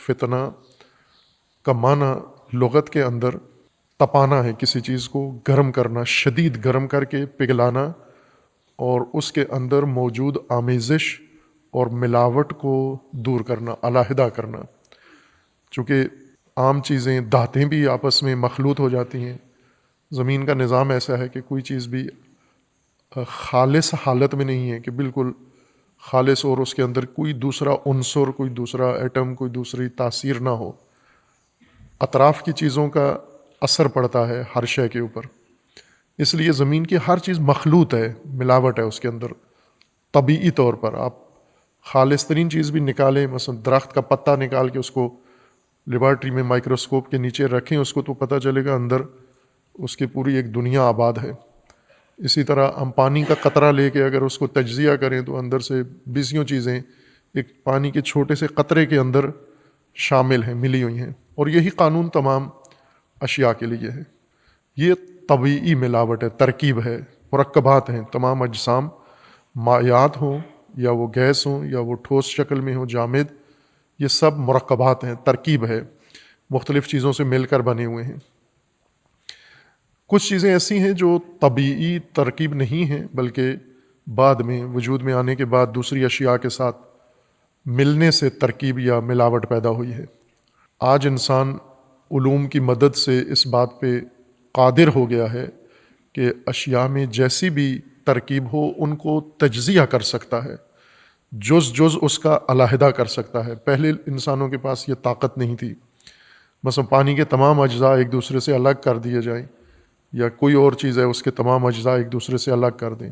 فتنہ کا معنی لغت کے اندر تپانا ہے، کسی چیز کو گرم کرنا، شدید گرم کر کے پگھلانا اور اس کے اندر موجود آمیزش اور ملاوٹ کو دور کرنا، علیحدہ کرنا۔ چونکہ عام چیزیں، دھاتیں بھی آپس میں مخلوط ہو جاتی ہیں، زمین کا نظام ایسا ہے کہ کوئی چیز بھی خالص حالت میں نہیں ہے کہ بالکل خالص اور اس کے اندر کوئی دوسرا عنصر، کوئی دوسرا ایٹم، کوئی دوسری تاثیر نہ ہو۔ اطراف کی چیزوں کا اثر پڑتا ہے ہر شے کے اوپر، اس لیے زمین کی ہر چیز مخلوط ہے، ملاوٹ ہے اس کے اندر طبیعی طور پر۔ آپ خالص ترین چیز بھی نکالیں، مثلا درخت کا پتا نکال کے اس کو لیبارٹری میں مائکروسکوپ کے نیچے رکھیں اس کو، تو پتہ چلے گا اندر اس کی پوری ایک دنیا آباد ہے۔ اسی طرح ہم پانی کا قطرہ لے کے اگر اس کو تجزیہ کریں تو اندر سے بیسیوں چیزیں ایک پانی کے چھوٹے سے قطرے کے اندر شامل ہیں، ملی ہوئی ہیں، اور یہی قانون تمام اشیاء کے لیے ہے۔ یہ طبیعی ملاوٹ ہے، ترکیب ہے، مرکبات ہیں۔ تمام اجسام، مائعات ہوں یا وہ گیس ہوں یا وہ ٹھوس شکل میں ہوں، جامد، یہ سب مرکبات ہیں، ترکیب ہے، مختلف چیزوں سے مل کر بنے ہوئے ہیں۔ کچھ چیزیں ایسی ہیں جو طبیعی ترکیب نہیں ہیں، بلکہ بعد میں وجود میں آنے کے بعد دوسری اشیاء کے ساتھ ملنے سے ترکیب یا ملاوٹ پیدا ہوئی ہے۔ آج انسان علوم کی مدد سے اس بات پہ قادر ہو گیا ہے کہ اشیاء میں جیسی بھی ترکیب ہو ان کو تجزیہ کر سکتا ہے، جز جز اس کا علیحدہ کر سکتا ہے۔ پہلے انسانوں کے پاس یہ طاقت نہیں تھی۔ مثلا پانی کے تمام اجزاء ایک دوسرے سے الگ کر دیے جائیں، یا کوئی اور چیز ہے اس کے تمام اجزاء ایک دوسرے سے الگ کر دیں۔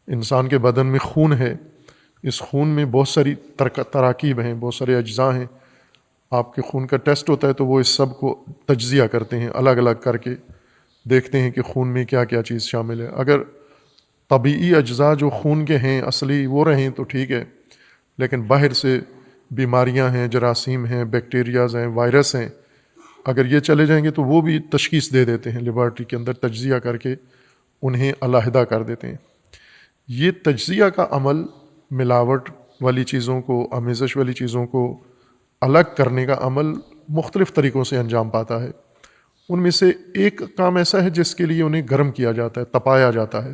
انسان کے بدن میں خون ہے، اس خون میں بہت ساری تراکیب ہیں، بہت سارے اجزاء ہیں۔ آپ کے خون کا ٹیسٹ ہوتا ہے تو وہ اس سب کو تجزیہ کرتے ہیں، الگ الگ کر کے دیکھتے ہیں کہ خون میں کیا کیا چیز شامل ہے۔ اگر طبیعی اجزاء جو خون کے ہیں اصلی وہ رہیں تو ٹھیک ہے، لیکن باہر سے بیماریاں ہیں، جراثیم ہیں، بیکٹیریاز ہیں، وائرس ہیں، اگر یہ چلے جائیں گے تو وہ بھی تشخیص دے دیتے ہیں، لیبارٹری کے اندر تجزیہ کر کے انہیں علیحدہ کر دیتے ہیں۔ یہ تجزیہ کا عمل ملاوٹ والی چیزوں کو، آمیزش والی چیزوں کو الگ کرنے کا عمل مختلف طریقوں سے انجام پاتا ہے۔ ان میں سے ایک کام ایسا ہے جس کے لیے انہیں گرم کیا جاتا ہے، تپایا جاتا ہے،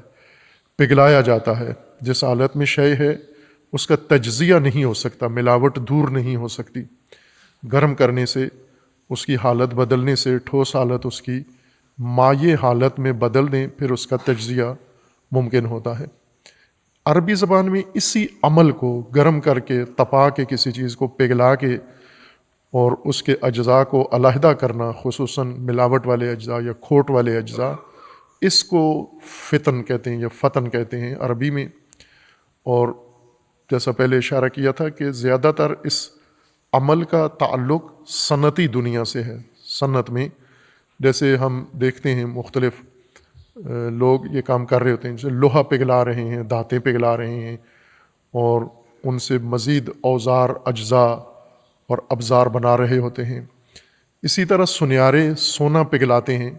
پگھلایا جاتا ہے۔ جس حالت میں شے ہے اس کا تجزیہ نہیں ہو سکتا، ملاوٹ دور نہیں ہو سکتی۔ گرم کرنے سے، اس کی حالت بدلنے سے، ٹھوس حالت اس کی مائع حالت میں بدل دیں، پھر اس کا تجزیہ ممکن ہوتا ہے۔ عربی زبان میں اسی عمل کو گرم کر کے، تپا کے، کسی چیز کو پگھلا کے اور اس کے اجزاء کو علیحدہ کرنا، خصوصاً ملاوٹ والے اجزاء یا کھوٹ والے اجزاء، اس کو فتن کہتے ہیں یا فتن کہتے ہیں عربی میں۔ اور جیسا پہلے اشارہ کیا تھا کہ زیادہ تر اس عمل کا تعلق صنعتی دنیا سے ہے۔ صنعت میں جیسے ہم دیکھتے ہیں مختلف لوگ یہ کام کر رہے ہوتے ہیں، جیسے لوہا پگھلا رہے ہیں، دھاتیں پگھلا رہے ہیں، اور ان سے مزید اوزار، اجزاء اور ابزار بنا رہے ہوتے ہیں۔ اسی طرح سنیارے سونا پگھلاتے ہیں،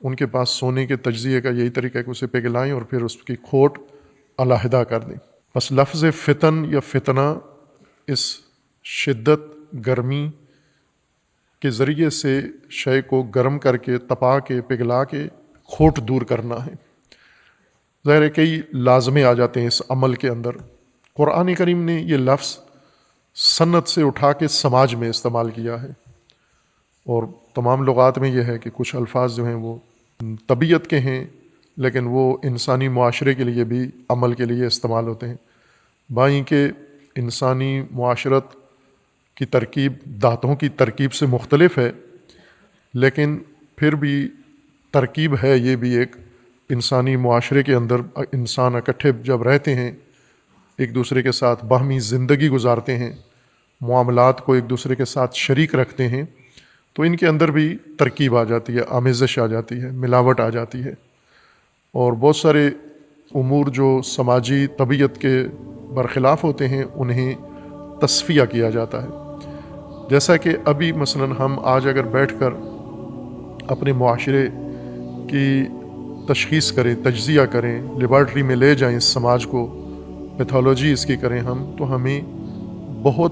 ان کے پاس سونے کے تجزیے کا یہی طریقہ ہے کہ اسے پگھلائیں اور پھر اس کی کھوٹ علیحدہ کر دیں۔ بس لفظ فتن یا فتنہ اس شدت، گرمی کے ذریعے سے شے کو گرم کر کے، تپا کے، پگھلا کے کھوٹ دور کرنا ہے۔ ظاہر ہے کئی لازمے آ جاتے ہیں اس عمل کے اندر۔ قرآن کریم نے یہ لفظ صنعت سے اٹھا کے سماج میں استعمال کیا ہے، اور تمام لغات میں یہ ہے کہ کچھ الفاظ جو ہیں وہ طبیعت کے ہیں لیکن وہ انسانی معاشرے کے لیے بھی، عمل کے لیے استعمال ہوتے ہیں۔ بائیں کہ انسانی معاشرت کی ترکیب دھاتوں کی ترکیب سے مختلف ہے، لیکن پھر بھی ترکیب ہے یہ بھی ایک انسانی معاشرے کے اندر۔ انسان اکٹھے جب رہتے ہیں، ایک دوسرے کے ساتھ باہمی زندگی گزارتے ہیں، معاملات کو ایک دوسرے کے ساتھ شریک رکھتے ہیں، تو ان کے اندر بھی ترکیب آ جاتی ہے، آمیزش آ جاتی ہے، ملاوٹ آ جاتی ہے، اور بہت سارے امور جو سماجی طبیعت کے برخلاف ہوتے ہیں انہیں تصفیہ کیا جاتا ہے۔ جیسا کہ ابھی مثلاً ہم آج اگر بیٹھ کر اپنے معاشرے کی تشخیص کریں، تجزیہ کریں، لیبارٹری میں لے جائیں اس سماج کو، پیتھولوجی اس کی کریں ہم، تو ہمیں بہت